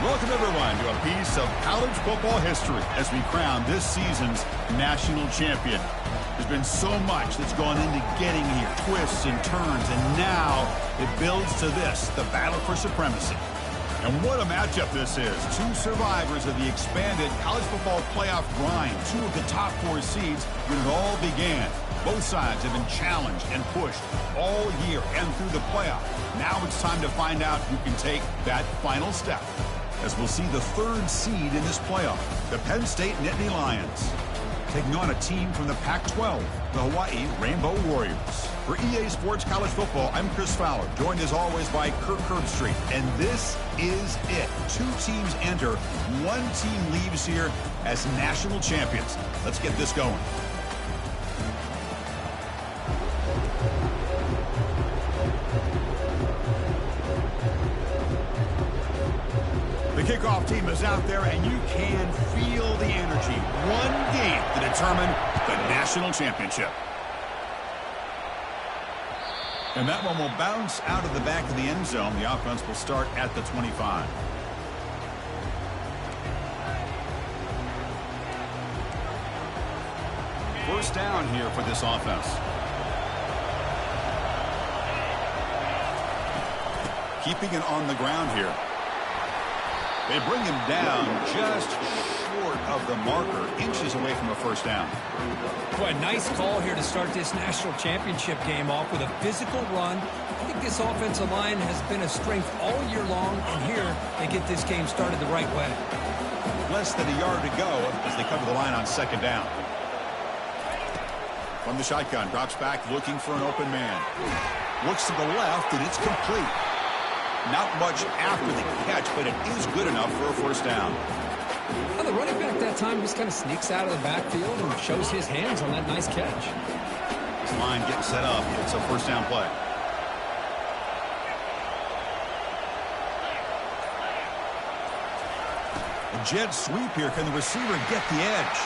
Welcome, everyone, to a piece of college football history as we crown this season's national champion. There's been so much that's gone into getting here, twists and turns, and now it builds to this, the battle for supremacy. And what a matchup this is. Two survivors of the expanded college football playoff grind, two of the top four seeds when it all began. Both sides have been challenged and pushed all year and through the playoff. Now it's time to find out who can take that final step, as we'll see the third seed in this playoff, the Penn State Nittany Lions, taking on a team from the Pac-12, the Hawaii Rainbow Warriors. For EA Sports College Football, I'm Chris Fowler, joined as always by Kirk Herbstreit. And this is it. Two teams enter, one team leaves here as national champions. Let's get this going. The kickoff team is out there, and you can feel the energy. One game to determine the national championship. And that one will bounce out of the back of the end zone. The offense will start at the 25. First down here for this offense. Keeping it on the ground here. They bring him down just short of the marker, inches away from a first down. Boy, nice call here to start this national championship game off with a physical run. I think this offensive line has been a strength all year long, and here they get this game started the right way. Less than a yard to go as they cover the line on second down. From the shotgun, drops back looking for an open man. Looks to the left, and it's complete. Not much after the catch, but it is good enough for a first down. Well, the running back that time just kind of sneaks out of the backfield and shows his hands on that nice catch. This line getting set up. It's a first down play. A jet sweep here. Can the receiver get the edge?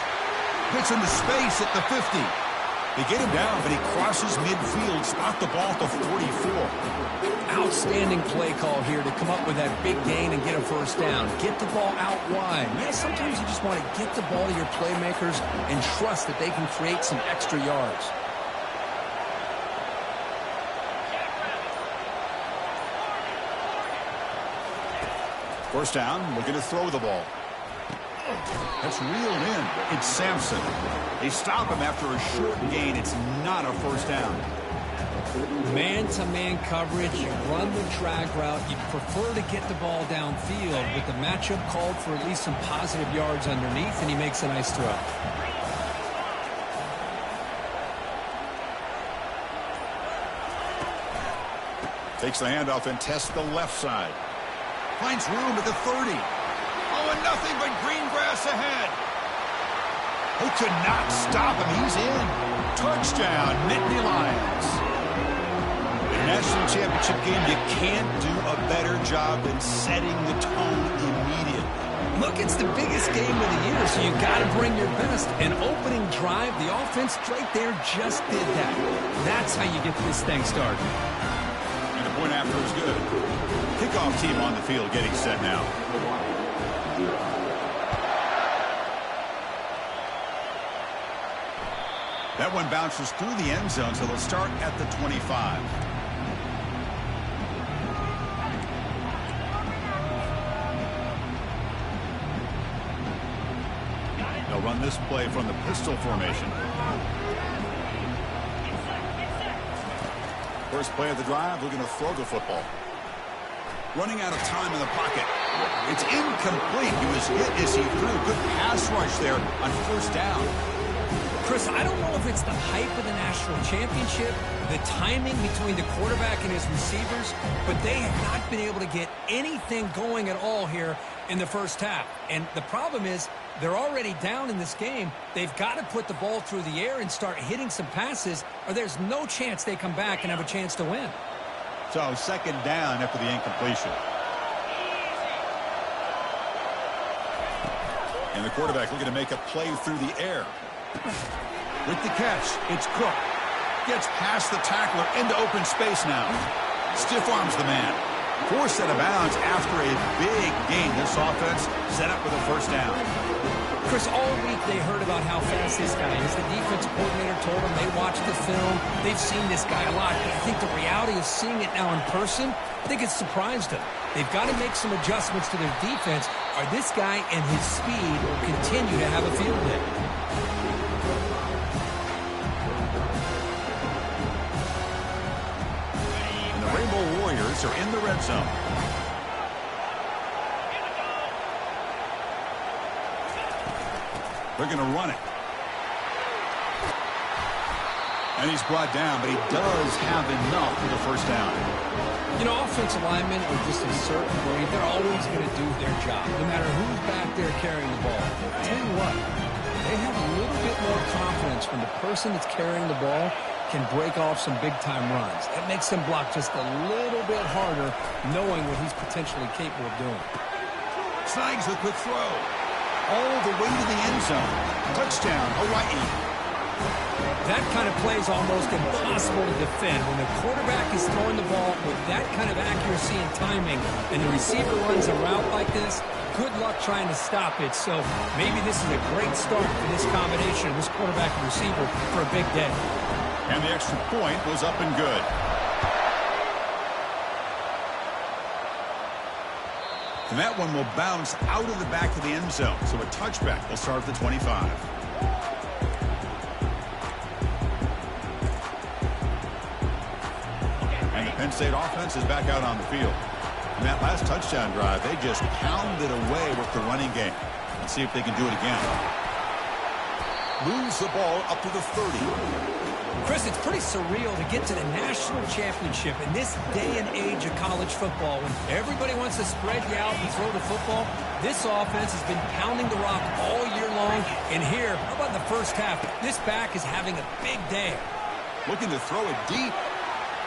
Gets into space at the 50. They get him down, but he crosses midfield, spot the ball at the 44. Outstanding play call here to come up with that big gain and get a first down. Get the ball out wide. Yes, sometimes you just want to get the ball to your playmakers and trust that they can create some extra yards. First down, looking to throw the ball. That's reeled in. It's Sampson. They stop him after a short gain. It's not a first down. Man-to-man coverage, you run the drag route, you prefer to get the ball downfield, but the matchup called for at least some positive yards underneath, and he makes a nice throw. Takes the handoff and tests the left side. Finds room at the 30. Oh, and nothing but green grass ahead. They could not stop him. He's in. Touchdown, Nittany Lions. The national championship game, you can't do a better job than setting the tone immediately. Look, it's the biggest game of the year, so you got to bring your best. An opening drive, the offense right there just did that. That's how you get this thing started. And the point after is good. Kickoff team on the field getting set now. That one bounces through the end zone, so they'll start at the 25. They'll run this play from the pistol formation. First play of the drive, we're going to throw the football. Running out of time in the pocket. It's incomplete. He was hit as he threw. Good pass rush there on first down. Chris, I don't know if it's the hype of the national championship, the timing between the quarterback and his receivers, but they have not been able to get anything going at all here in the first half. And the problem is they're already down in this game. They've got to put the ball through the air and start hitting some passes, or there's no chance they come back and have a chance to win. So second down after the incompletion. And the quarterback looking to make a play through the air. With the catch, it's Cook. Gets past the tackler into open space now. Stiff arms the man. Forced out of bounds after a big gain. This offense set up with a first down. Chris, all week they heard about how fast this guy is. The defensive coordinator told them they watched the film. They've seen this guy a lot. But I think the reality of seeing it now in person, I think it's surprised them. They've got to make some adjustments to their defense, or this guy and his speed will continue to have a field day. And the Rainbow Warriors are in the red zone. They're going to run it. And he's brought down, but he does have enough for the first down. You know, offensive linemen are just a certain breed. They're always going to do their job, no matter who's back there carrying the ball. I'll tell you what, they have a little bit more confidence when the person that's carrying the ball can break off some big-time runs. That makes them block just a little bit harder, knowing what he's potentially capable of doing. Snags the quick throw. All the way to the end zone. Touchdown, Hawaii. That kind of play is almost impossible to defend. When the quarterback is throwing the ball with that kind of accuracy and timing, and the receiver runs a route like this, good luck trying to stop it. So maybe this is a great start for this combination, this quarterback and receiver, for a big day. And the extra point was up and good. And that one will bounce out of the back of the end zone. So a touchback will start at the 25. And the Penn State offense is back out on the field. In that last touchdown drive, they just pounded away with the running game. Let's see if they can do it again. Moves the ball up to the 30. Chris, it's pretty surreal to get to the national championship in this day and age of college football when everybody wants to spread you out and throw the football. This offense has been pounding the rock all year long. And here, how about in the first half? This back is having a big day. Looking to throw it deep.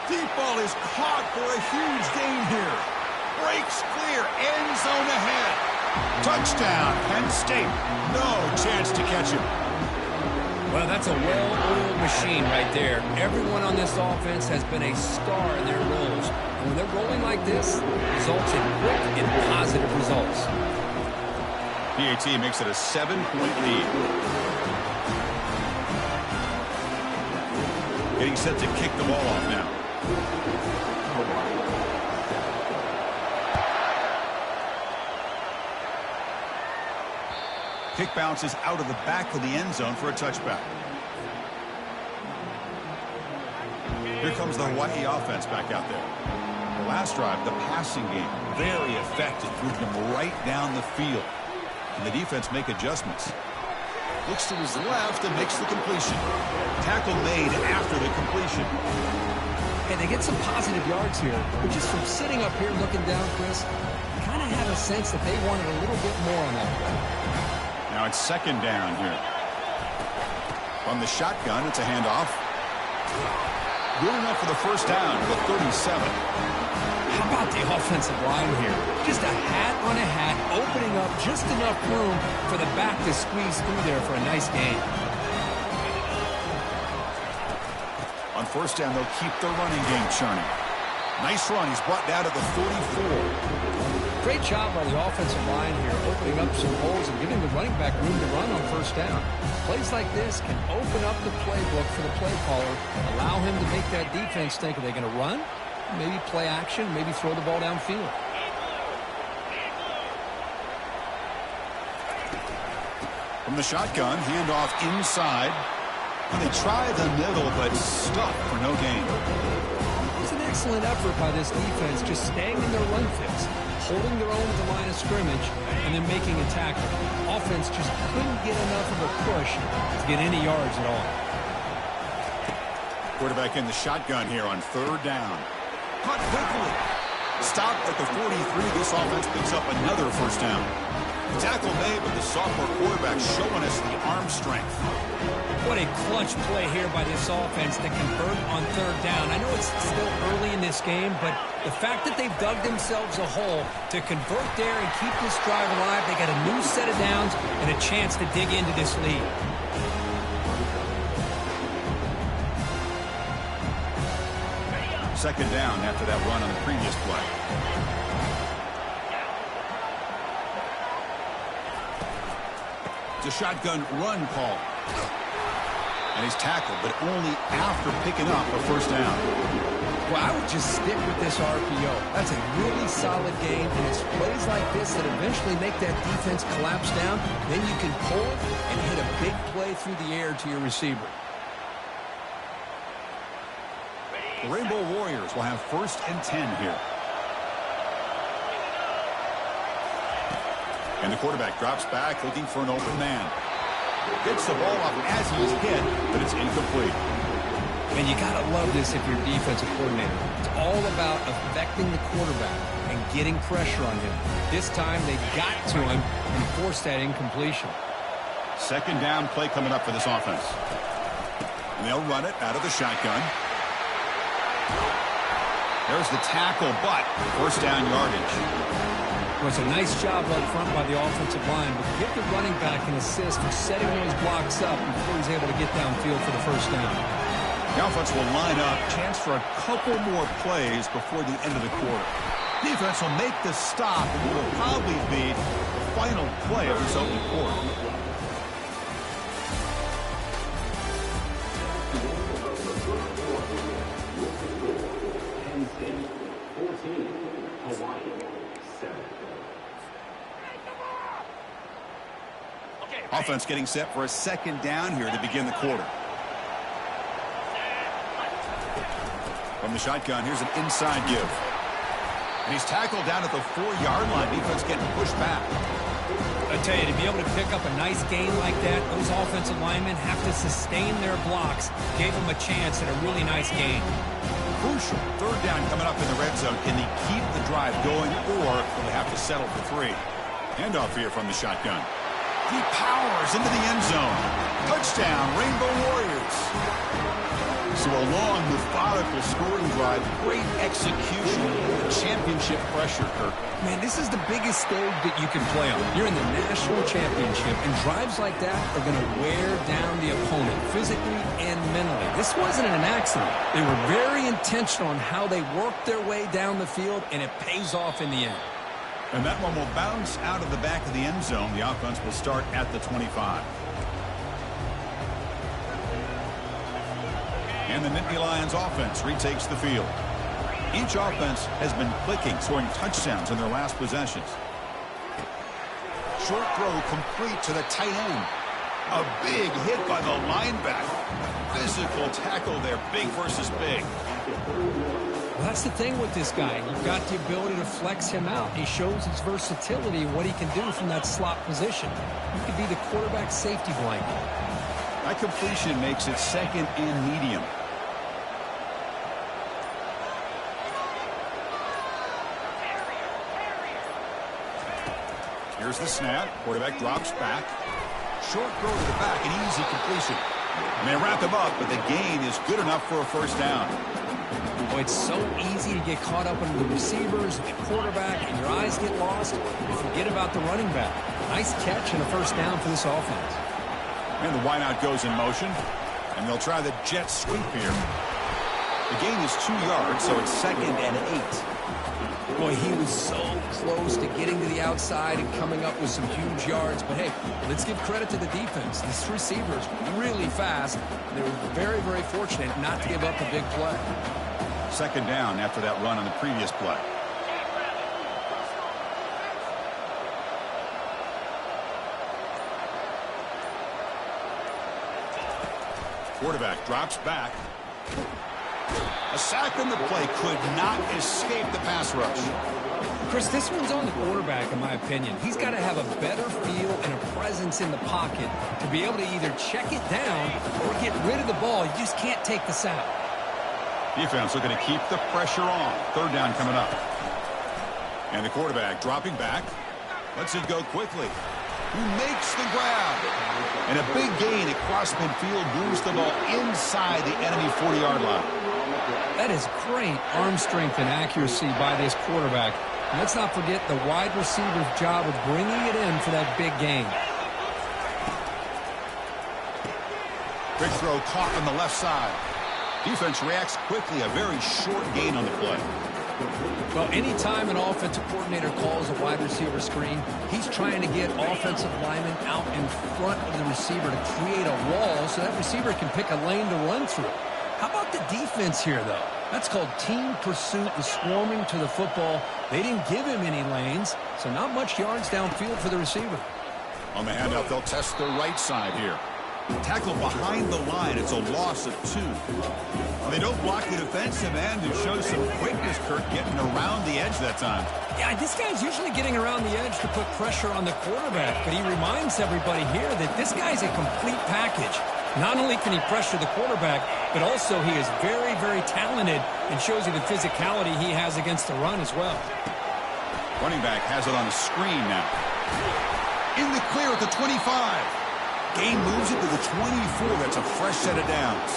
Deep ball is caught for a huge gain here. Breaks clear. End zone ahead. Touchdown, Penn State. No chance to catch him. Well, that's a well-oiled machine right there. Everyone on this offense has been a star in their roles. And when they're rolling like this, results in quick and positive results. PAT makes it a 7-point lead. Getting set to kick the ball off now. Kick bounces out of the back of the end zone for a touchback. Here comes the Hawaii offense back out there. The last drive, the passing game, very effective, moving them right down the field. And the defense make adjustments. Looks to his left and makes the completion. Tackle made after the completion. And they get some positive yards here, but just from sitting up here looking down, Chris, kind of have a sense that they wanted a little bit more on that play. Now it's second down here. From the shotgun, it's a handoff. Good enough for the first down to the 37. How about the offensive line here? Just a hat on a hat, opening up just enough room for the back to squeeze through there for a nice gain. On first down, they'll keep the running game churning. Nice run. He's brought down to the 44. Great job by the offensive line here, opening up some holes and giving the running back room to run on first down. Plays like this can open up the playbook for the play caller, allow him to make that defense think, are they going to run? Maybe play action, maybe throw the ball downfield. From the shotgun, handoff inside. And they try the middle, but stuck for no gain. It's an excellent effort by this defense, just staying in their run fix, holding their own at the line of scrimmage, and then making a tackle. Offense just couldn't get enough of a push to get any yards at all. Quarterback in the shotgun here on third down. Cut quickly. Stopped at the 43. This offense picks up another first down. The tackle made, but the sophomore quarterback showing us the arm strength. What a clutch play here by this offense to convert on third down. I know it's still early in this game, but the fact that they've dug themselves a hole to convert there and keep this drive alive, they got a new set of downs and a chance to dig into this lead. Second down after that run on the previous play. It's a shotgun run call. And he's tackled, but only after picking up a first down. Well, I would just stick with this RPO. That's a really solid game, and it's plays like this that eventually make that defense collapse down. Then you can pull it and hit a big play through the air to your receiver. The Rainbow Warriors will have 1st and 10 here. And the quarterback drops back looking for an open man. Gets the ball up as he's hit, but it's incomplete. And you got to love this if you're a defensive coordinator. It's all about affecting the quarterback and getting pressure on him. This time they got to him and forced that incompletion. Second down play coming up for this offense. And they'll run it out of the shotgun. There's the tackle, but first down yardage. Well, it's a nice job up front by the offensive line, but give the running back an assist for setting those blocks up before he's able to get downfield for the first down. The offense will line up, chance for a couple more plays before the end of the quarter. Defense will make the stop, and it will probably be the final play of this opening quarter. Offense getting set for a second down here to begin the quarter. From the shotgun, here's an inside give. And he's tackled down at the 4-yard line. Defense getting pushed back. I tell you, to be able to pick up a nice gain like that, those offensive linemen have to sustain their blocks. Gave them a chance at a really nice gain. Crucial. Third down coming up in the red zone. Can they keep the drive going, or will they have to settle for 3? Handoff here from the shotgun. He powers into the end zone. Touchdown, Rainbow Warriors. So a long, methodical scoring drive. Great execution. Championship pressure, Kirk. Man, this is the biggest stage that you can play on. You're in the national championship, and drives like that are going to wear down the opponent physically and mentally. This wasn't an accident. They were very intentional on how they worked their way down the field, and it pays off in the end. And that one will bounce out of the back of the end zone. The offense will start at the 25. And the Nittany Lions offense retakes the field. Each offense has been clicking, scoring touchdowns in their last possessions. Short throw complete to the tight end. A big hit by the linebacker. Physical tackle there, big versus big. Well, that's the thing with this guy. You've got the ability to flex him out. He shows his versatility and what he can do from that slot position. He could be the quarterback safety blanket. That completion makes it second and medium. Here's the snap. Quarterback drops back. Short throw to the back, an easy completion. And they wrap him up, but the gain is good enough for a first down. Boy, it's so easy to get caught up in the receivers, the quarterback, and your eyes get lost. You forget about the running back. Nice catch and a first down for this offense. And the wideout goes in motion, and they'll try the jet sweep here. The gain is 2 yards, so it's second and 8. Boy, he was so close to getting to the outside and coming up with some huge yards. But, hey, let's give credit to the defense. This receiver's really fast. They were very, very fortunate not to give up a big play. Second down after that run on the previous play. Quarterback drops back. A sack on the play could not escape the pass rush. Chris, this one's on the quarterback, in my opinion. He's got to have a better feel and a presence in the pocket to be able to either check it down or get rid of the ball. You just can't take the sack. Defense looking to keep the pressure on. Third down coming up. And the quarterback dropping back. Lets it go quickly. Who makes the grab. And a big gain across midfield moves the ball inside the enemy 40-yard line. That is great arm strength and accuracy by this quarterback. And let's not forget the wide receiver's job of bringing it in for that big gain. Big throw caught on the left side. Defense reacts quickly. A very short gain on the play. Well, anytime an offensive coordinator calls a wide receiver screen, he's trying to get offensive linemen out in front of the receiver to create a wall so that receiver can pick a lane to run through. How about the defense here, though? That's called team pursuit and swarming to the football. They didn't give him any lanes, so not much yards downfield for the receiver. On the handout, they'll test the right side here. Tackle behind the line. It's a loss of 2. They don't block the defensive end and show some quickness, Kirk, getting around the edge that time. Yeah, this guy's usually getting around the edge to put pressure on the quarterback, but he reminds everybody here that this guy's a complete package. Not only can he pressure the quarterback, but also he is very, very talented and shows you the physicality he has against the run as well. Running back has it on a screen now. In the clear at the 25. Gain moves it to the 24. That's a fresh set of downs.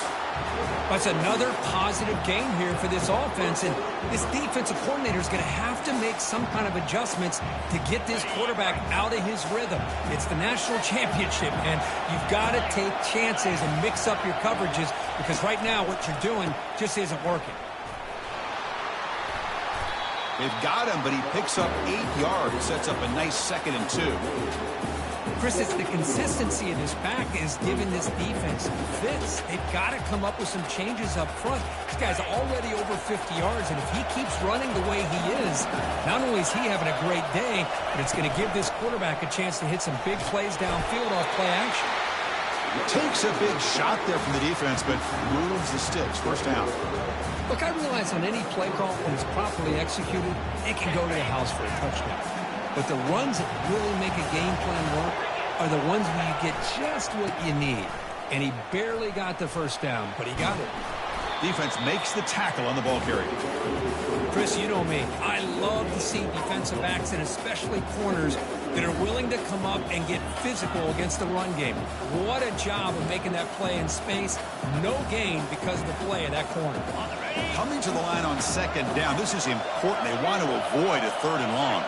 That's another positive gain here for this offense, and this defensive coordinator is going to have to make some kind of adjustments to get this quarterback out of his rhythm. It's the national championship, and you've got to take chances and mix up your coverages because right now what you're doing just isn't working. They've got him, but he picks up 8 yards, sets up a nice 2nd and 2. Chris, it's the consistency of this back is giving this defense fits. They've got to come up with some changes up front. This guy's already over 50 yards, and if he keeps running the way he is, not only is he having a great day, but it's going to give this quarterback a chance to hit some big plays downfield off play action. Takes a big shot there from the defense, but moves the sticks. First down. Look, I realize on any play call, when it's properly executed, it can go to the house for a touchdown. But the runs that really make a game plan work are the ones where you get just what you need. And he barely got the first down, but he got it. Defense makes the tackle on the ball carrier. Chris, you know me. I love to see defensive backs and especially corners that are willing to come up and get physical against the run game. What a job of making that play in space. No gain because of the play of that corner. Coming to the line on 2nd down. This is important. They want to avoid a 3rd and long.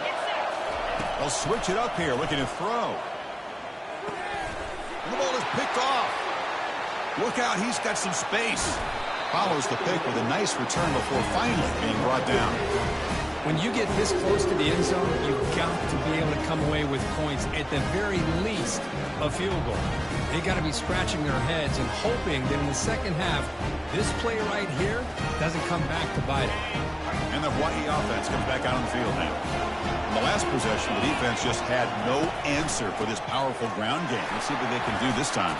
They'll switch it up here, looking to throw. And the ball is picked off. Look out, he's got some space. Follows the pick with a nice return before finally being brought down. When you get this close to the end zone, you've got to be able to come away with points, at the very least, a field goal. They got to be scratching their heads and hoping that in the second half, this play right here doesn't come back to bite it. And the Hawaii offense comes back out on the field now. In the last possession, the defense just had no answer for this powerful ground game. Let's see what they can do this time.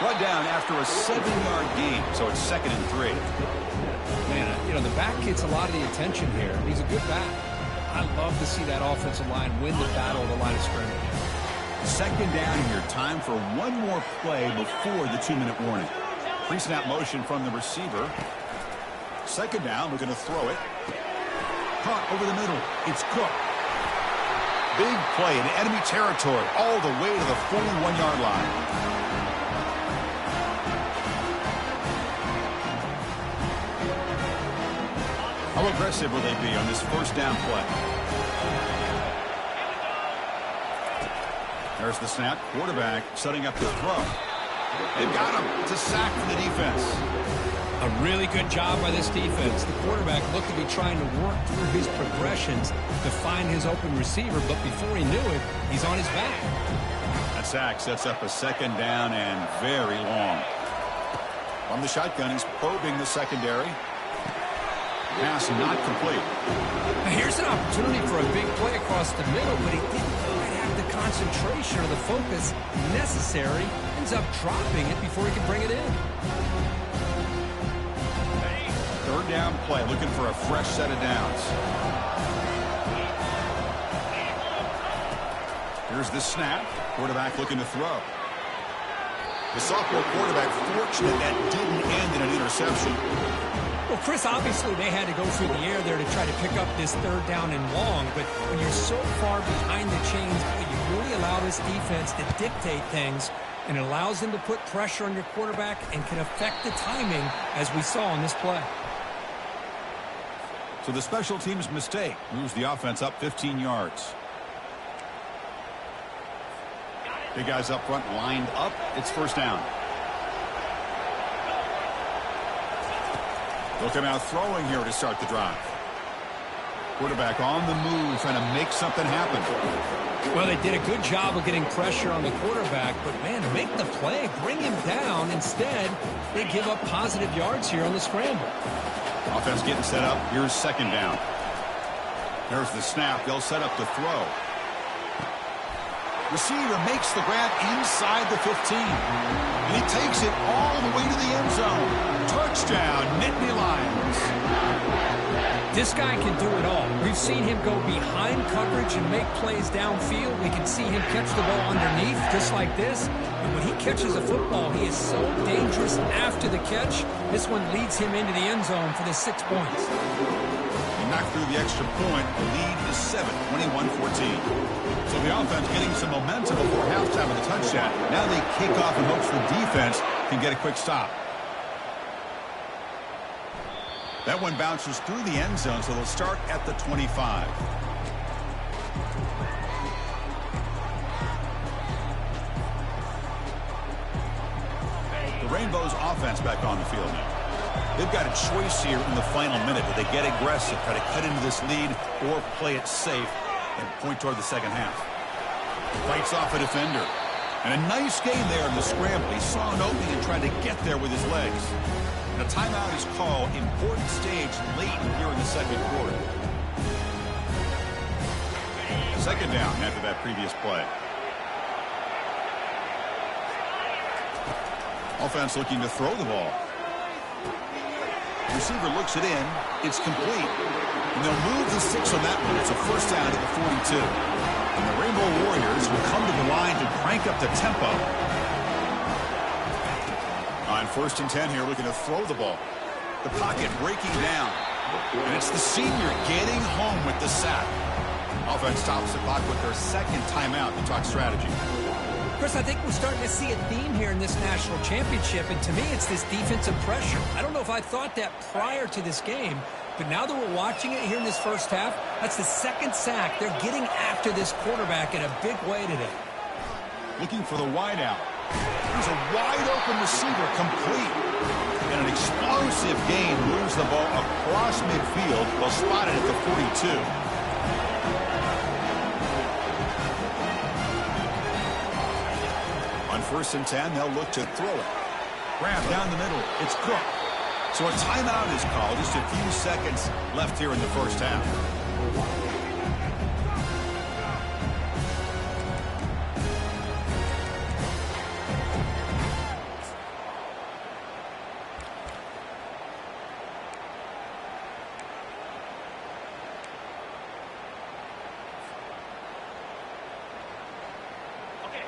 Brought down after a 7-yard gain, so it's 2nd and 3. Man, you know, the back gets a lot of the attention here. He's a good back. I love to see that offensive line win the battle of the line of scrimmage. 2nd down here. Time for one more play before the 2-minute warning. Pre-snap motion from the receiver. 2nd down, looking to throw it. Caught over the middle. It's Cook. Big play in enemy territory all the way to the 41-yard line. How aggressive will they be on this 1st down play? There's the snap. Quarterback setting up the throw. They've got him. It's a sack from the defense. A really good job by this defense. The quarterback looked to be trying to work through his progressions to find his open receiver, but before he knew it, he's on his back. That sack sets up a 2nd down and very long. From the shotgun, he's probing the secondary. Pass not complete. Now here's an opportunity for a big play across the middle, but he didn't quite have the concentration or the focus necessary. Ends up dropping it before he can bring it in. 3rd down play, looking for a fresh set of downs. Here's the snap. Quarterback looking to throw. The sophomore quarterback fortunate that didn't end in an interception. Well, Chris, obviously they had to go through the air there to try to pick up this 3rd down and long, but when you're so far behind the chains, you really allow this defense to dictate things, and it allows them to put pressure on your quarterback and can affect the timing, as we saw on this play. So the special teams mistake moves the offense up 15 yards. Big guys up front lined up. It's 1st down. They'll come out throwing here to start the drive. Quarterback on the move, trying to make something happen. Well, they did a good job of getting pressure on the quarterback, but, man, to make the play, bring him down. Instead, they give up positive yards here on the scramble. Offense getting set up. Here's second down. There's the snap. They'll set up to throw. Receiver makes the grab inside the 15. And he takes it all the way to the end zone. Touchdown, Nittany Lions. This guy can do it all. We've seen him go behind coverage and make plays downfield. We can see him catch the ball underneath just like this. And when he catches a football, he is so dangerous after the catch. This one leads him into the end zone for the 6 points. He knocked through the extra point. The lead is 7, 21-14. So the offense getting some momentum before halftime with a touchdown. Now they kick off in hopes the defense can get a quick stop. That one bounces through the end zone, so they'll start at the 25. The Rainbows offense back on the field now. They've got a choice here in the final minute. Do they get aggressive, try to cut into this lead, or play it safe and point toward the second half? Fights off a defender. And a nice gain there in the scramble. He saw an opening and tried to get there with his legs. A timeout is called. Important stage late here in the second quarter. Second down after that previous play. Offense looking to throw the ball. Receiver looks it in. It's complete. And they'll move the 6 on that one. It's a first down at the 42. And the Rainbow Warriors will come to the line to crank up the tempo. On 1st and 10 here, looking to throw the ball. The pocket breaking down. And it's the senior getting home with the sack. Offense stops the clock with their second timeout to talk strategy. Chris, I think we're starting to see a theme here in this national championship, and to me it's this defensive pressure. I don't know if I thought that prior to this game, but now that we're watching it here in this first half, that's the second sack. They're getting after this quarterback in a big way today. Looking for the wideout. There's a wide-open receiver complete. And an explosive gain moves the ball across midfield. They'll spot it at the 42. On 1st and 10, they'll look to throw it. Grab down the middle. It's Cook. So a timeout is called. Just a few seconds left here in the first half.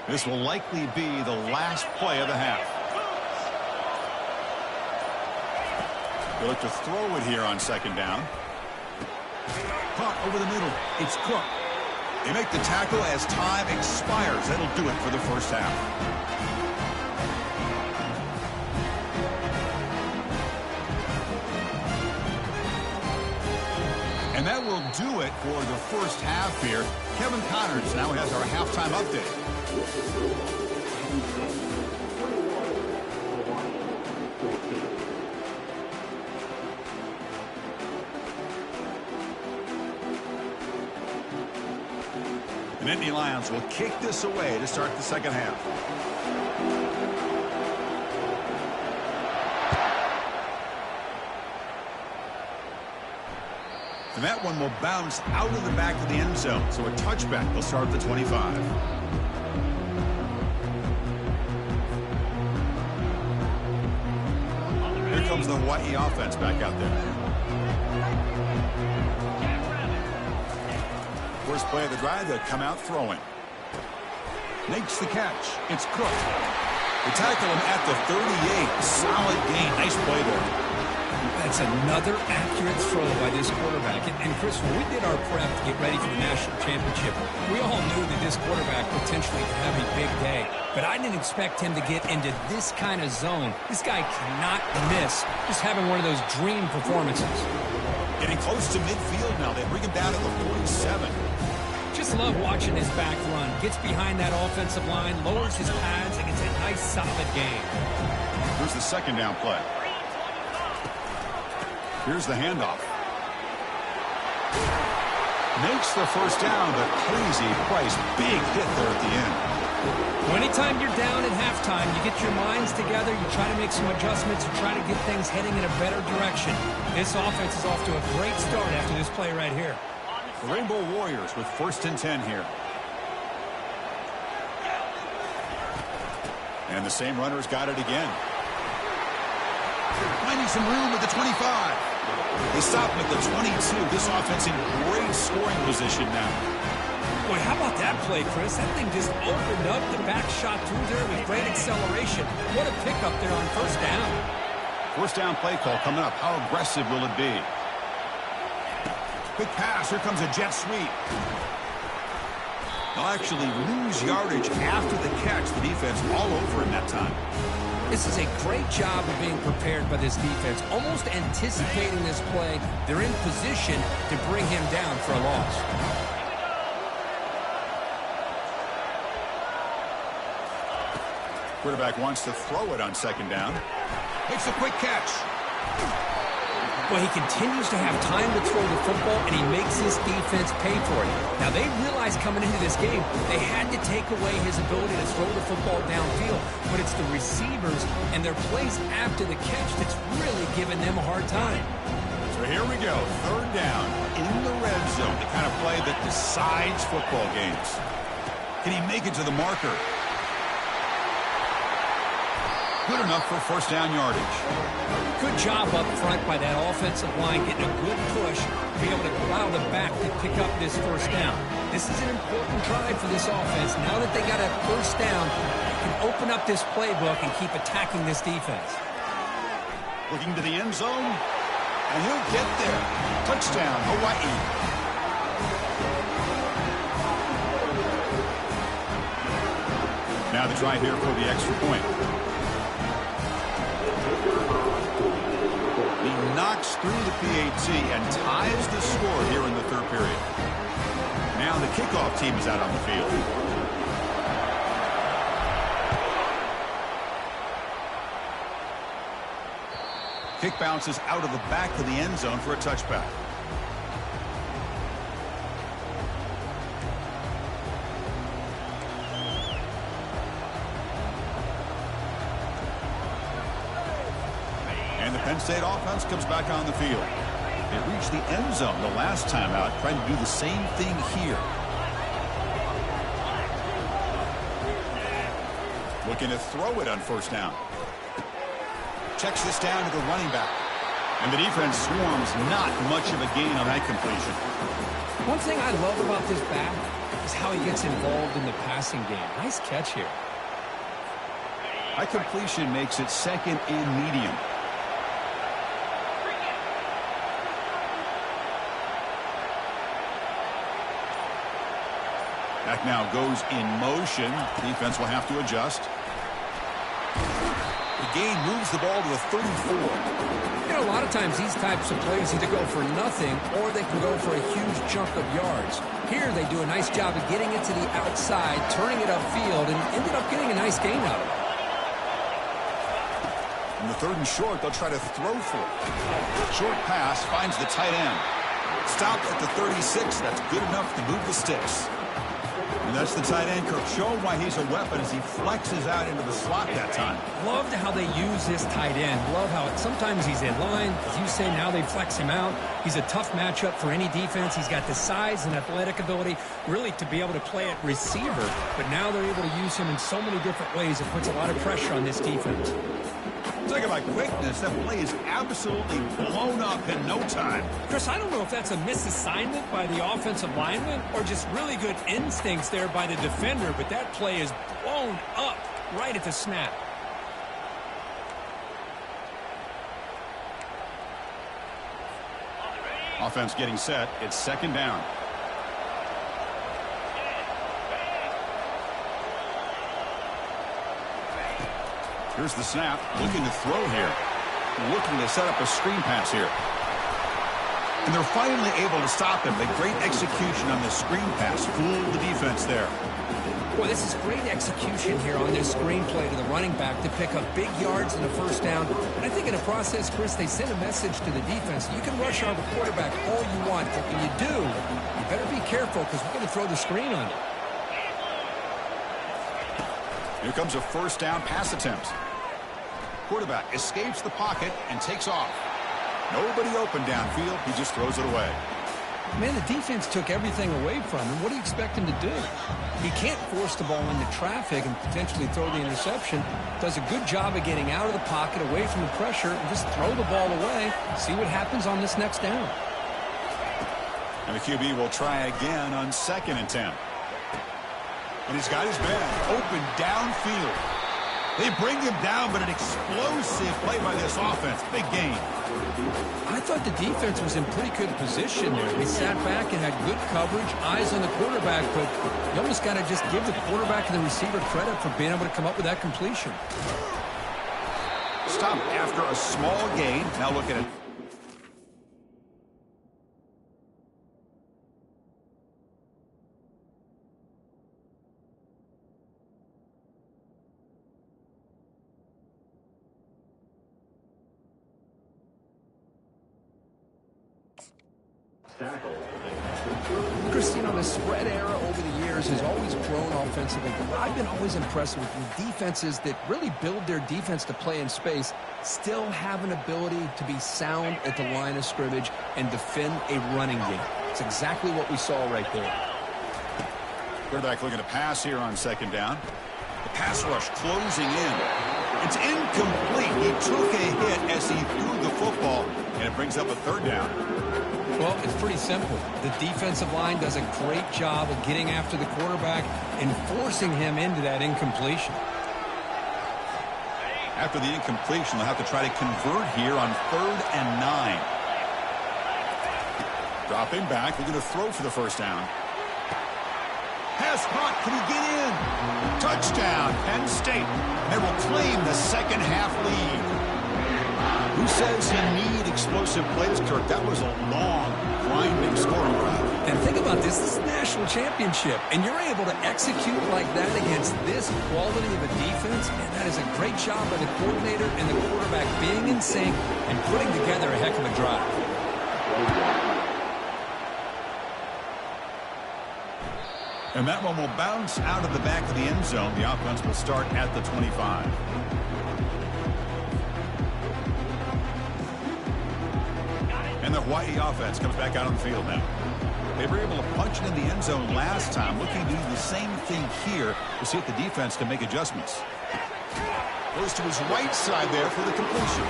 This will likely be the last play of the half. They look to throw it here on second down. Caught over the middle. It's Cook. They make the tackle as time expires. That'll do it for the first half. And that will do it for the first half here. Kevin Connors now has our halftime update. The Nittany Lions will kick this away to start the second half. And that one will bounce out of the back of the end zone. So a touchback will start at the 25. Here comes the Hawaii offense back out there. First play of the drive, they'll come out throwing. Makes the catch. It's Cook. They tackle him at the 38. Solid gain. Nice play there. That's another accurate throw by this quarterback. And Chris, when we did our prep to get ready for the national championship, we all knew that this quarterback potentially could have a big day. But I didn't expect him to get into this kind of zone. This guy cannot miss. Just having one of those dream performances. Getting close to midfield now. They bring him down to the 47. Just love watching his back run. Gets behind that offensive line, lowers his pads, and gets a nice solid gain. Here's the second down play. Here's the handoff. Makes the first down, but crazy price. Big hit there at the end. Well, anytime you're down at halftime, you get your minds together, you try to make some adjustments, you try to get things heading in a better direction. This offense is off to a great start after this play right here. The Rainbow Warriors with 1st and 10 here. And the same runner's got it again. Finding some room at the 25. They stop him at the 22. This offense in great scoring position now. Boy, how about that play, Chris? That thing just opened up the back shot through there with great acceleration. What a pickup there on 1st down. 1st down play call coming up. How aggressive will it be? Quick pass. Here comes a jet sweep. They'll actually lose yardage after the catch. The defense all over him that time. This is a great job of being prepared by this defense. Almost anticipating this play. They're in position to bring him down for a loss. Quarterback wants to throw it on 2nd down. Makes a quick catch. Well, he continues to have time to throw the football, and he makes his defense pay for it. Now, they realized coming into this game they had to take away his ability to throw the football downfield, but it's the receivers and their plays after the catch that's really giving them a hard time. So here we go, 3rd down in the red zone, the kind of play that decides football games. Can he make it to the marker? Good enough for 1st down yardage. Good job up front by that offensive line, getting a good push to be able to allow the back to pick up this 1st down. This is an important drive for this offense. Now that they got a 1st down, they can open up this playbook and keep attacking this defense. Looking to the end zone, and he'll get there. Touchdown, Hawaii. Now the try here for the extra point. He knocks through the PAT and ties the score here in the 3rd period. Now the kickoff team is out on the field. Kick bounces out of the back of the end zone for a touchback. Penn State offense comes back on the field. They reached the end zone the last time out, trying to do the same thing here. Looking to throw it on 1st down. Checks this down to the running back. And the defense swarms, not much of a gain on that completion. One thing I love about this back is how he gets involved in the passing game. Nice catch here. That completion makes it 2nd and medium. Back now goes in motion. Defense will have to adjust. The gain moves the ball to the 34. You know, a lot of times these types of plays either go for nothing or they can go for a huge chunk of yards. Here they do a nice job of getting it to the outside, turning it upfield, and ended up getting a nice gain out of it. In the 3rd and short, they'll try to throw for it. Short pass finds the tight end. Stopped at the 36. That's good enough to move the sticks. And that's the tight end, Kirk, showing why he's a weapon as he flexes out into the slot that time. Loved how they use this tight end. Love how sometimes he's in line. As you say, now they flex him out. He's a tough matchup for any defense. He's got the size and athletic ability really to be able to play at receiver. But now they're able to use him in so many different ways. It puts a lot of pressure on this defense. Talk about quickness. That play is absolutely blown up in no time. Chris, I don't know if that's a misassignment by the offensive lineman or just really good instincts there by the defender, but that play is blown up right at the snap. Offense getting set. It's 2nd down. Here's the snap. Looking to throw here. Looking to set up a screen pass here. And they're finally able to stop him. The great execution on the screen pass fooled the defense there. Boy, this is great execution here on this screen play to the running back to pick up big yards in the first down. And I think in the process, Chris, they send a message to the defense. You can rush our quarterback all you want, but when you do, you better be careful because we're going to throw the screen on you. Here comes a first down pass attempt. Quarterback escapes the pocket and takes off. Nobody open downfield. He just throws it away. Man, the defense took everything away from him. What do you expect him to do? He can't force the ball into traffic and potentially throw the interception. Does a good job of getting out of the pocket, away from the pressure, and just throw the ball away. See what happens on this next down. And the QB will try again on 2nd and 10. And he's got his man open downfield. They bring him down, but an explosive play by this offense. Big gain. I thought the defense was in pretty good position there. They sat back and had good coverage, eyes on the quarterback, but you almost got to just give the quarterback and the receiver credit for being able to come up with that completion. Stop after a small gain. Now look at it. Christine, on the spread era over the years has always grown offensively. But I've been always impressed with defenses that really build their defense to play in space, still have an ability to be sound at the line of scrimmage and defend a running game. It's exactly what we saw right there. Quarterback looking to pass here on 2nd down. The pass rush closing in. It's incomplete. He took a hit as he threw the football, and it brings up a 3rd down. Well, it's pretty simple. The defensive line does a great job of getting after the quarterback and forcing him into that incompletion. After the incompletion, they'll have to try to convert here on 3rd and 9. Dropping back, they're going to throw for the first down. Pass caught, can he get in? Touchdown, Penn State. They will claim the second half lead. Who says you need explosive plays, Kirk? That was a long, grinding scoring drive. And think about this. This is a national championship, and you're able to execute like that against this quality of a defense, and that is a great job by the coordinator and the quarterback being in sync and putting together a heck of a drive. And that one will bounce out of the back of the end zone. The offense will start at the 25. And the Hawaii offense comes back out on the field now. They were able to punch it in the end zone last time, looking to do the same thing here to see if the defense can make adjustments. Goes to his right side there for the completion.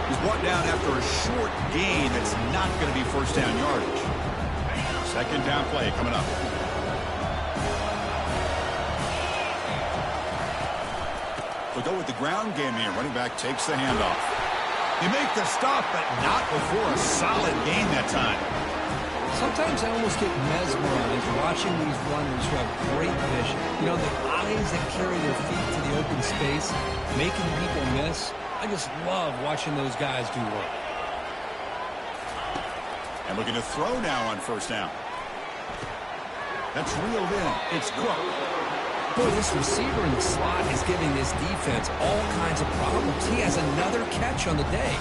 He's brought down after a short gain that's not going to be first down yardage. 2nd down play coming up. We'll go with the ground game here. Running back takes the handoff. They make the stop, but not before a solid gain that time. Sometimes I almost get mesmerized watching these runners who have great vision. You know, the eyes that carry their feet to the open space, making people miss. I just love watching those guys do work. And looking to throw now on first down. That's reeled in. It's Cook. Boy, this receiver in the slot is giving this defense all kinds of problems. He has another catch on the day.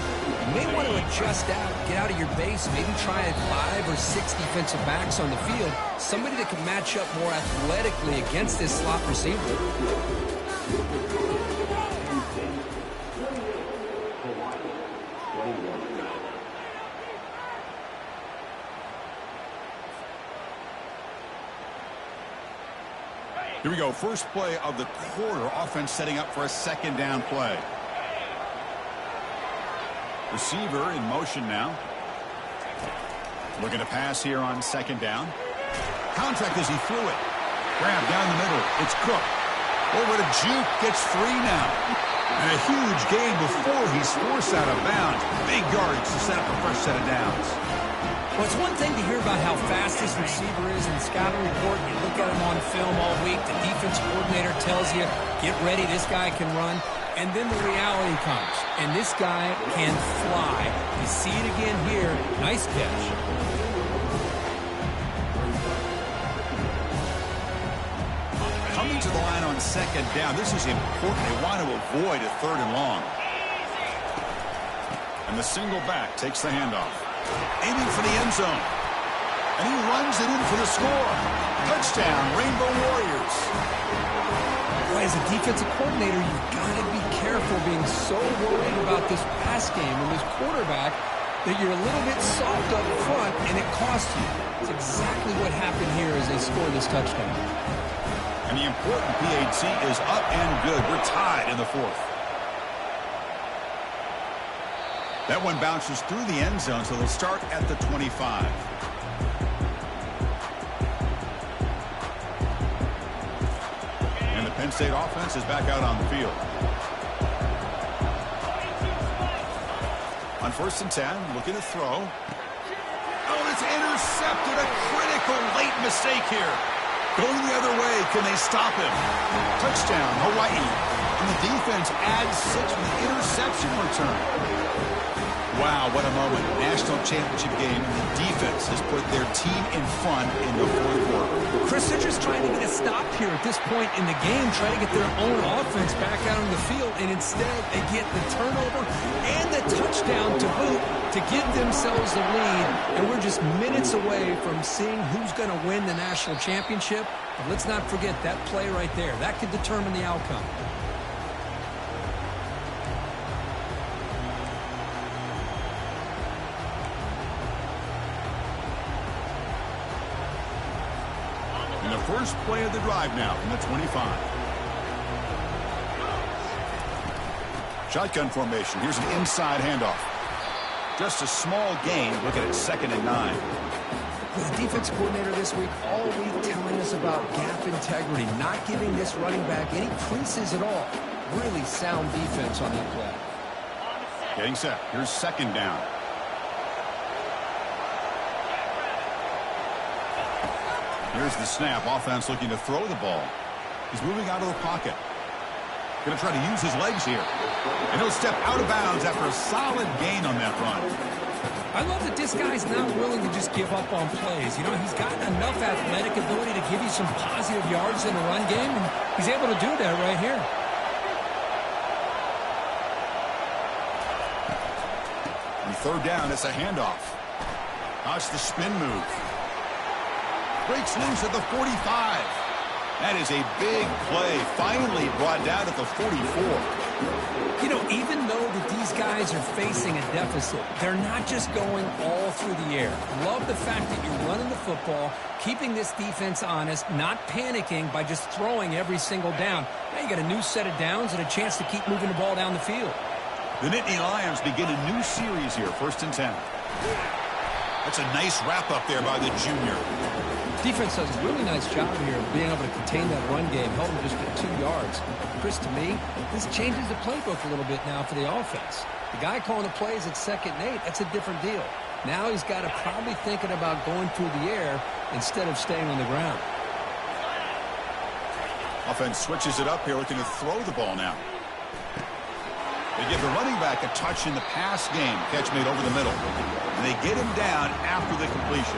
You may want to adjust out, get out of your base, maybe try 5 or 6 defensive backs on the field. Somebody that can match up more athletically against this slot receiver. Here we go. First play of the quarter. Offense setting up for a 2nd down play. Receiver in motion now. Looking to pass here on 2nd down. Contact as he threw it. Grab down the middle. It's Cook. Over to Juke. Gets 3 now. And a huge gain before he's forced out of bounds. Big yardage to set up a fresh set of downs. Well, it's one thing to hear about how fast this receiver is in the scouting report. You look at him on film all week. The defense coordinator tells you, get ready, this guy can run. And then the reality comes. And this guy can fly. You see it again here. Nice catch. Coming to the line on second down. This is important. They want to avoid a 3rd and long. And the single back takes the handoff. Aiming for the end zone. And he runs it in for the score. Touchdown, Rainbow Warriors. Boy, as a defensive coordinator, you've got to be careful being so worried about this pass game and this quarterback that you're a little bit soft up front, and it costs you. It's exactly what happened here as they scored this touchdown. And the important PAT is up and good. We're tied in the 4th. That one bounces through the end zone, so they'll start at the 25. And the Penn State offense is back out on the field. On 1st and 10, looking to throw. Oh, it's intercepted. A critical late mistake here. Going the other way. Can they stop him? Touchdown, Hawaii. And the defense adds 6 with the interception return. Wow, what a moment. National championship game, and the defense has put their team in front in the 4th quarter. Chris, they're just trying to get a stop here at this point in the game, trying to get their own offense back out on the field, and instead they get the turnover and the touchdown to boot to give themselves the lead, and we're just minutes away from seeing who's going to win the national championship. But let's not forget that play right there. That could determine the outcome. First play of the drive now from the 25. Shotgun formation. Here's an inside handoff. Just a small gain. Looking at 2nd and 9. The defense coordinator this week all week telling us about gap integrity, not giving this running back any creases at all. Really sound defense on that play. Getting set. Here's 2nd down. Here's the snap. Offense looking to throw the ball. He's moving out of the pocket. Going to try to use his legs here. And he'll step out of bounds after a solid gain on that run. I love that this guy's not willing to just give up on plays. You know, he's got enough athletic ability to give you some positive yards in the run game, and he's able to do that right here. On 3rd down, it's a handoff. Watch the spin move. Breaks loose at the 45. That is a big play. Finally brought down at the 44. You know, even though that these guys are facing a deficit, they're not just going all through the air. Love the fact that you're running the football, keeping this defense honest, not panicking by just throwing every single down. Now you got a new set of downs and a chance to keep moving the ball down the field. The Nittany Lions begin a new series here. 1st and 10. That's a nice wrap up there by the junior. Defense does a really nice job here of being able to contain that run game, held him just at 2 yards. Chris, to me, this changes the playbook a little bit now for the offense. The guy calling the plays at 2nd and 8, that's a different deal. Now he's got to probably thinking about going through the air instead of staying on the ground. Offense switches it up here, looking to throw the ball now. They give the running back a touch in the pass game. Catch made over the middle. And they get him down after the completion.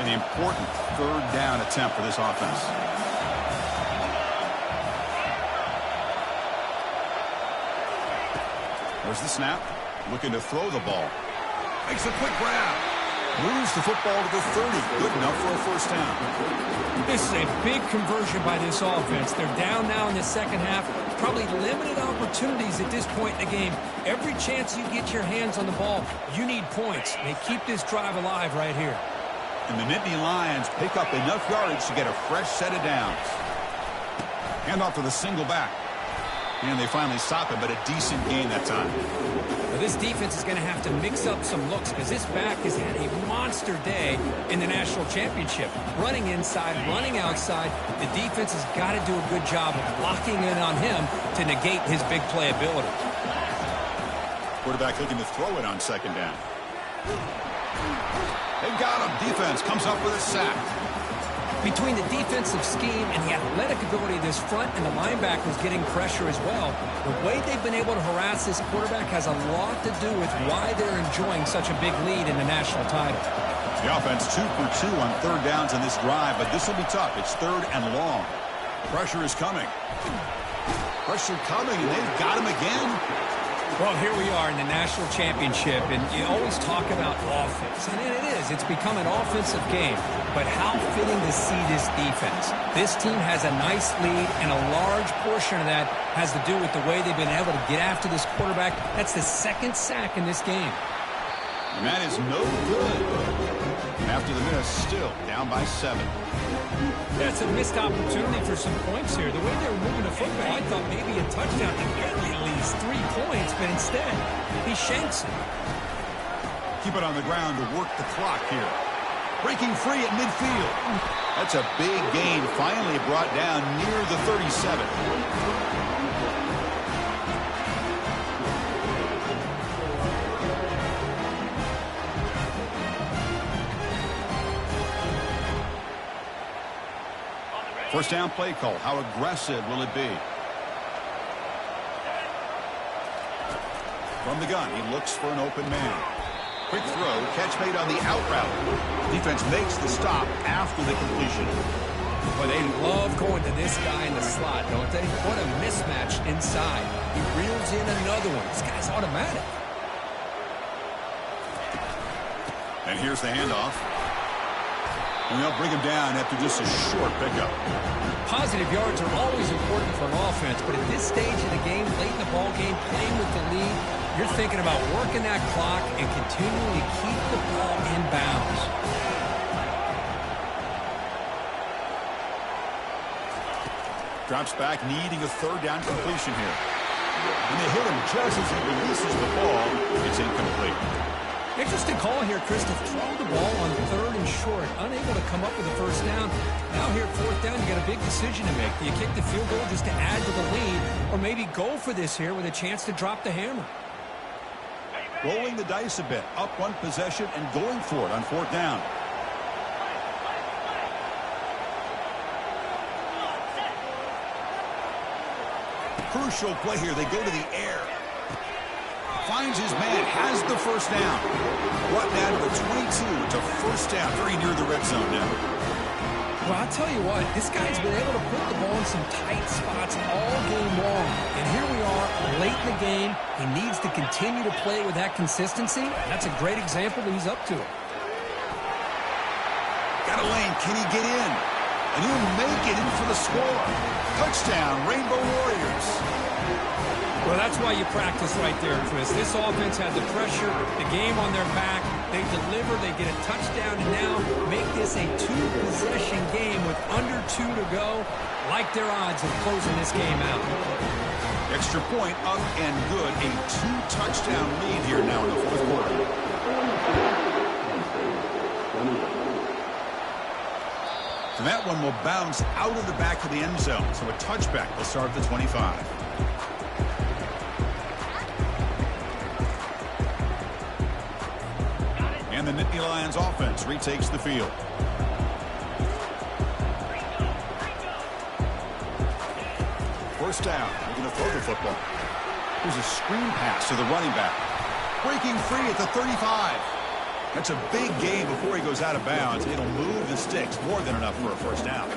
An important 3rd down attempt for this offense. There's the snap. Looking to throw the ball. Makes a quick grab. Moves the football to the 30. Good enough for a 1st down. This is a big conversion by this offense. They're down now in the 2nd half. Probably limited opportunities at this point in the game. Every chance you get your hands on the ball, you need points. They keep this drive alive right here. And the Nittany Lions pick up enough yardage to get a fresh set of downs. Hand off to the single back. And they finally stop him, but a decent gain that time. Now this defense is going to have to mix up some looks because this back has had a monster day in the national championship. Running inside, running outside. The defense has got to do a good job of locking in on him to negate his big play ability. Quarterback looking to throw it on 2nd down. They've got him. Defense comes up with a sack. Between the defensive scheme and the athletic ability of this front and the linebackers getting pressure as well, the way they've been able to harass this quarterback has a lot to do with why they're enjoying such a big lead in the national title. The offense 2 for 2 on third downs in this drive, but this will be tough. It's third and long. Pressure is coming. Pressure coming, and they've got him again. Well, here we are in the national championship, and you always talk about offense, and it is. It's become an offensive game, but how fitting to see this defense. This team has a nice lead, and a large portion of that has to do with the way they've been able to get after this quarterback. That's the second sack in this game. And that is no good. After the miss, still down by 7. That's a missed opportunity for some points here. The way they were moving the football, I thought maybe a touchdown to get at least 3 points, but instead, he shanks it. Keep it on the ground to work the clock here. Breaking free at midfield. That's a big gain, finally brought down near the 37. First down play call. How aggressive will it be? From the gun, he looks for an open man. Quick throw, catch made on the out route. Defense makes the stop after the completion. Well, they love going to this guy in the slot, don't they? What a mismatch inside. He reels in another one. This guy's automatic. And here's the handoff. And they'll bring him down after just a short pickup. Positive yards are always important for an offense, but at this stage of the game, late in the ball game, playing with the lead, you're thinking about working that clock and continuing to keep the ball in bounds. Drops back, needing a third down completion here. And they hit him just as he releases the ball. It's incomplete. Interesting call here, Chris, to throw the ball on third and short. Unable to come up with a first down. Now here at fourth down, you got a big decision to make. Do you kick the field goal just to add to the lead, or maybe go for this here with a chance to drop the hammer? Rolling the dice a bit. Up one possession and going for it on fourth down. Crucial play here. They go to the air. Finds his man, has the first down. Brought down to the 22 to first down, very near the red zone now. Well, I'll tell you what, this guy's been able to put the ball in some tight spots all game long. And here we are, late in the game. He needs to continue to play with that consistency. That's a great example that he's up to it. Got a lane, can he get in? And he'll make it in for the score. Touchdown, Rainbow Warriors. Well, that's why you practice right there, Chris. This offense had the pressure, the game on their back. They deliver, they get a touchdown, and now make this a 2-possession game with under 2 to go. Like their odds of closing this game out. Extra point up and good. A 2-touchdown lead here now in the fourth quarter. And that one will bounce out of the back of the end zone. So a touchback will start at the 25. And the Nittany Lions offense retakes the field. First down. They're going to throw the football. Here's a screen pass to the running back. Breaking free at the 35. That's a big gain before he goes out of bounds. It'll move the sticks. More than enough for a first down.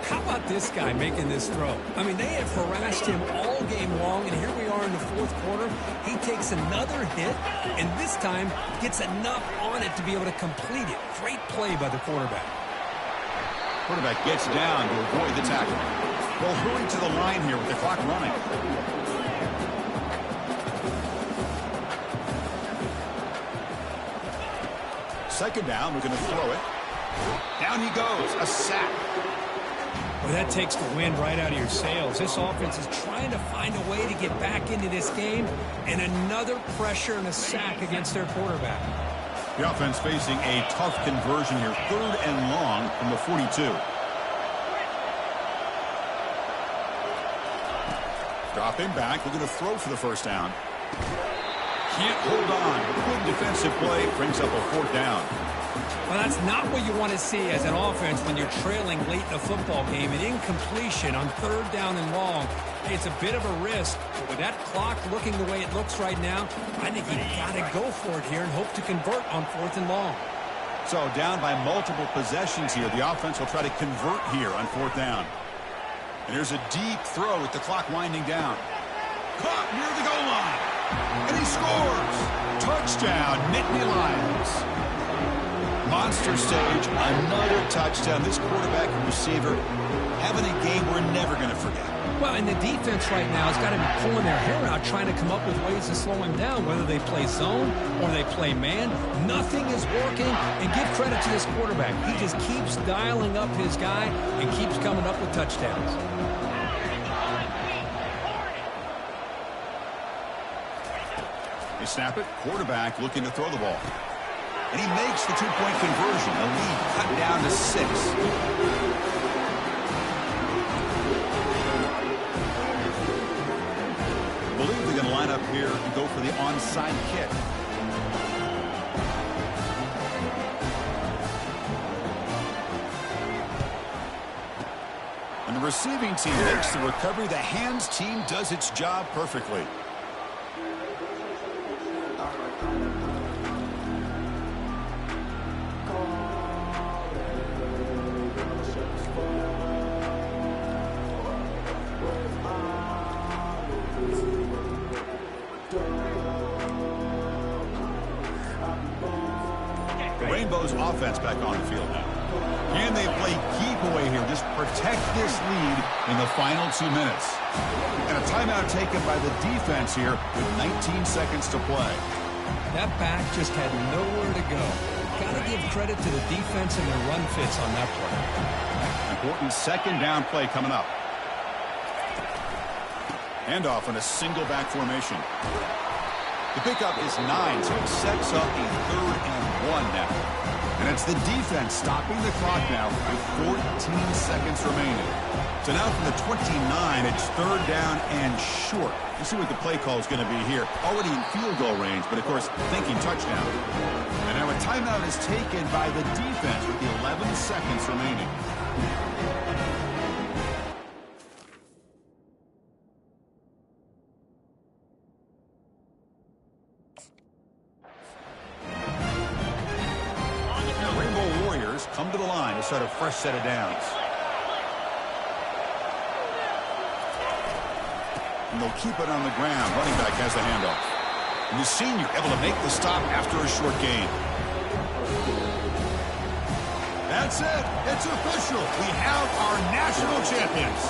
How about this guy making this throw? I mean, they have harassed him all game long, and here we are in the fourth quarter. He takes another hit, and this time gets enough on it to be able to complete it. Great play by the quarterback. Quarterback gets down to avoid the tackle. They'll hurry to the line here with the clock running. Second down, we're going to throw it. Down he goes, a sack. Well, that takes the wind right out of your sails. This offense is trying to find a way to get back into this game, and another pressure and a sack against their quarterback. The offense facing a tough conversion here, third and long from the 42. Drop him back. We're going to throw for the first down. Can't hold on. Good defensive play. Brings up a 4th down. Well, that's not what you want to see as an offense when you're trailing late in a football game. An incompletion on 3rd down and long. It's a bit of a risk, but with that clock looking the way it looks right now, I think you got to go for it here and hope to convert on 4th and long. So down by multiple possessions here. The offense will try to convert here on 4th down. And here's a deep throw with the clock winding down. Caught near the goal line. And he scores. Touchdown, Nittany Lions. Monster stage, another touchdown. This quarterback and receiver having a game we're never going to forget. Well, and the defense right now has got to be pulling their hair out, trying to come up with ways to slow him down, whether they play zone or they play man. Nothing is working, and give credit to this quarterback. He just keeps dialing up his guy and keeps coming up with touchdowns. They snap it. Quarterback looking to throw the ball. And he makes the 2-point conversion. The lead cut down to 6. I believe they're going to line up here and go for the onside kick. And the receiving team makes the recovery. The hands team does its job perfectly. Rainbow's offense back on the field now. Can they play keep away here? Just protect this lead in the final 2 minutes. And a timeout taken by the defense here with 19 seconds to play. That back just had nowhere to go. Got to give credit to the defense and their run fits on that play. Important 2nd down play coming up. Handoff in a single back formation. The pickup is 9, so it sets up a 3rd and 1 now. And it's the defense stopping the clock now with 14 seconds remaining. So now from the 29, it's 3rd down and short. Let's see what the play call is going to be here. Already in field goal range, but of course thinking touchdown. And now a timeout is taken by the defense with the 11 seconds remaining. Come to the line to start a fresh set of downs. And they'll keep it on the ground. Running back has the handoff. And the senior able to make the stop after a short gain. That's it. It's official. We have our national champions.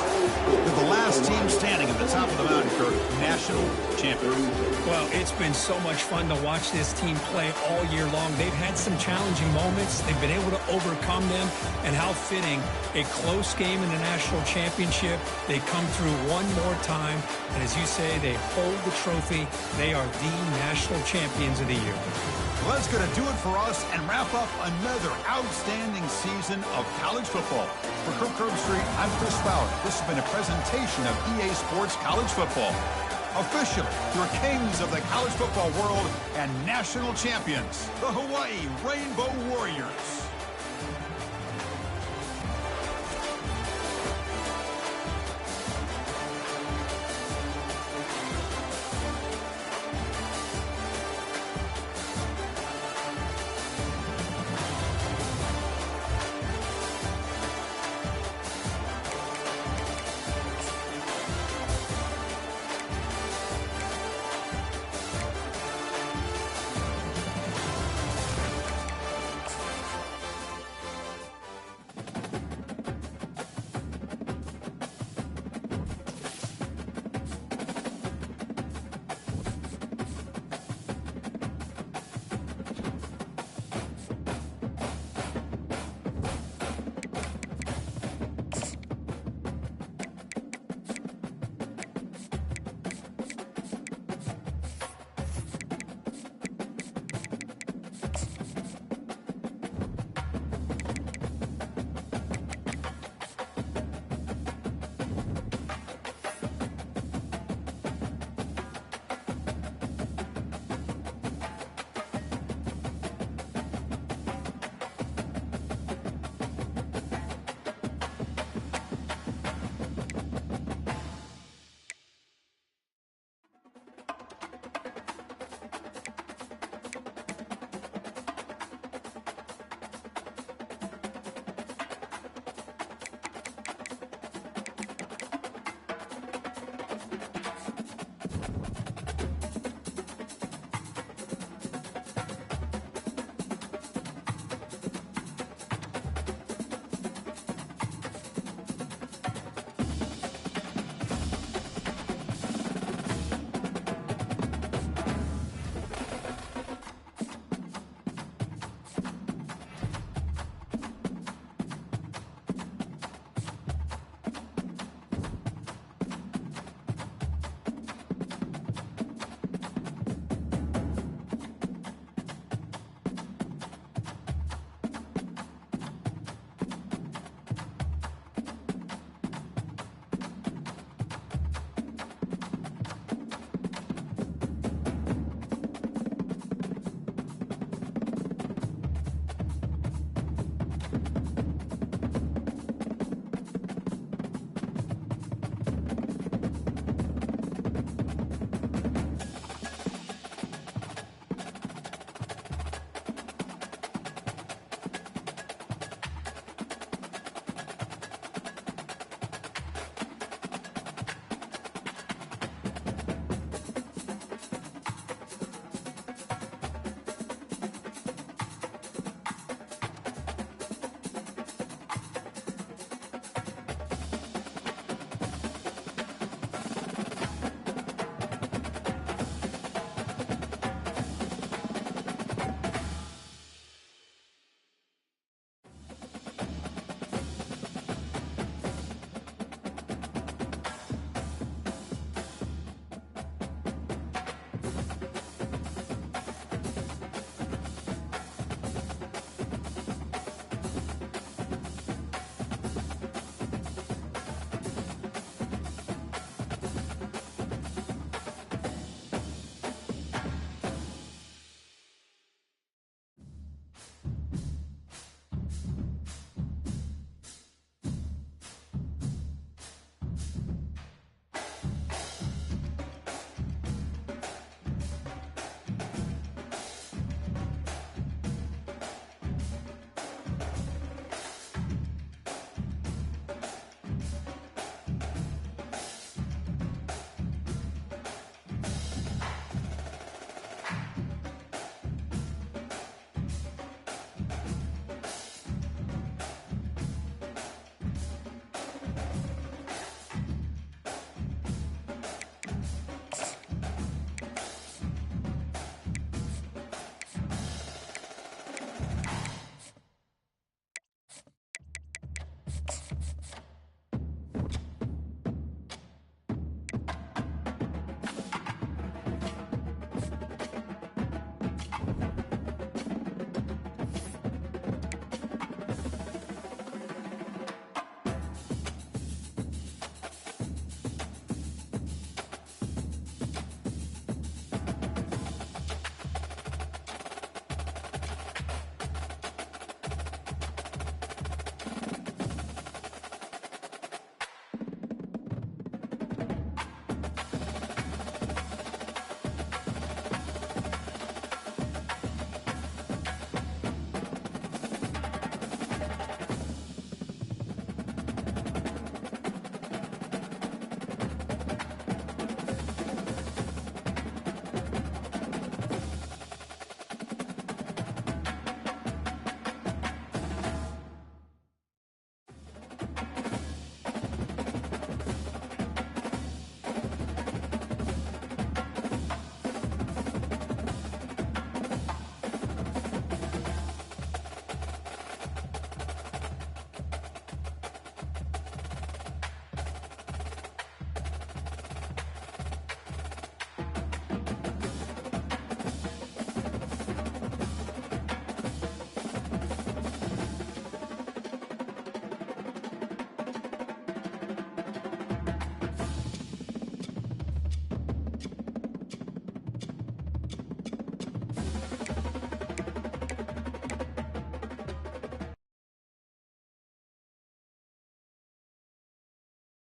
They're the last team standing at the top of the mountain for national champions. Well, it's been so much fun to watch this team play all year long. They've had some challenging moments. They've been able to overcome them. And how fitting, a close game in the national championship. They come through one more time. And as you say, they hold the trophy. They are the national champions of the year. Well, that's going to do it for us and wrap up another outstanding season of college football. For Curb Street, I'm Chris Fowler. This has been a presentation of EA Sports College Football. Officially, your kings of the college football world and national champions, the Hawaii Rainbow Warriors.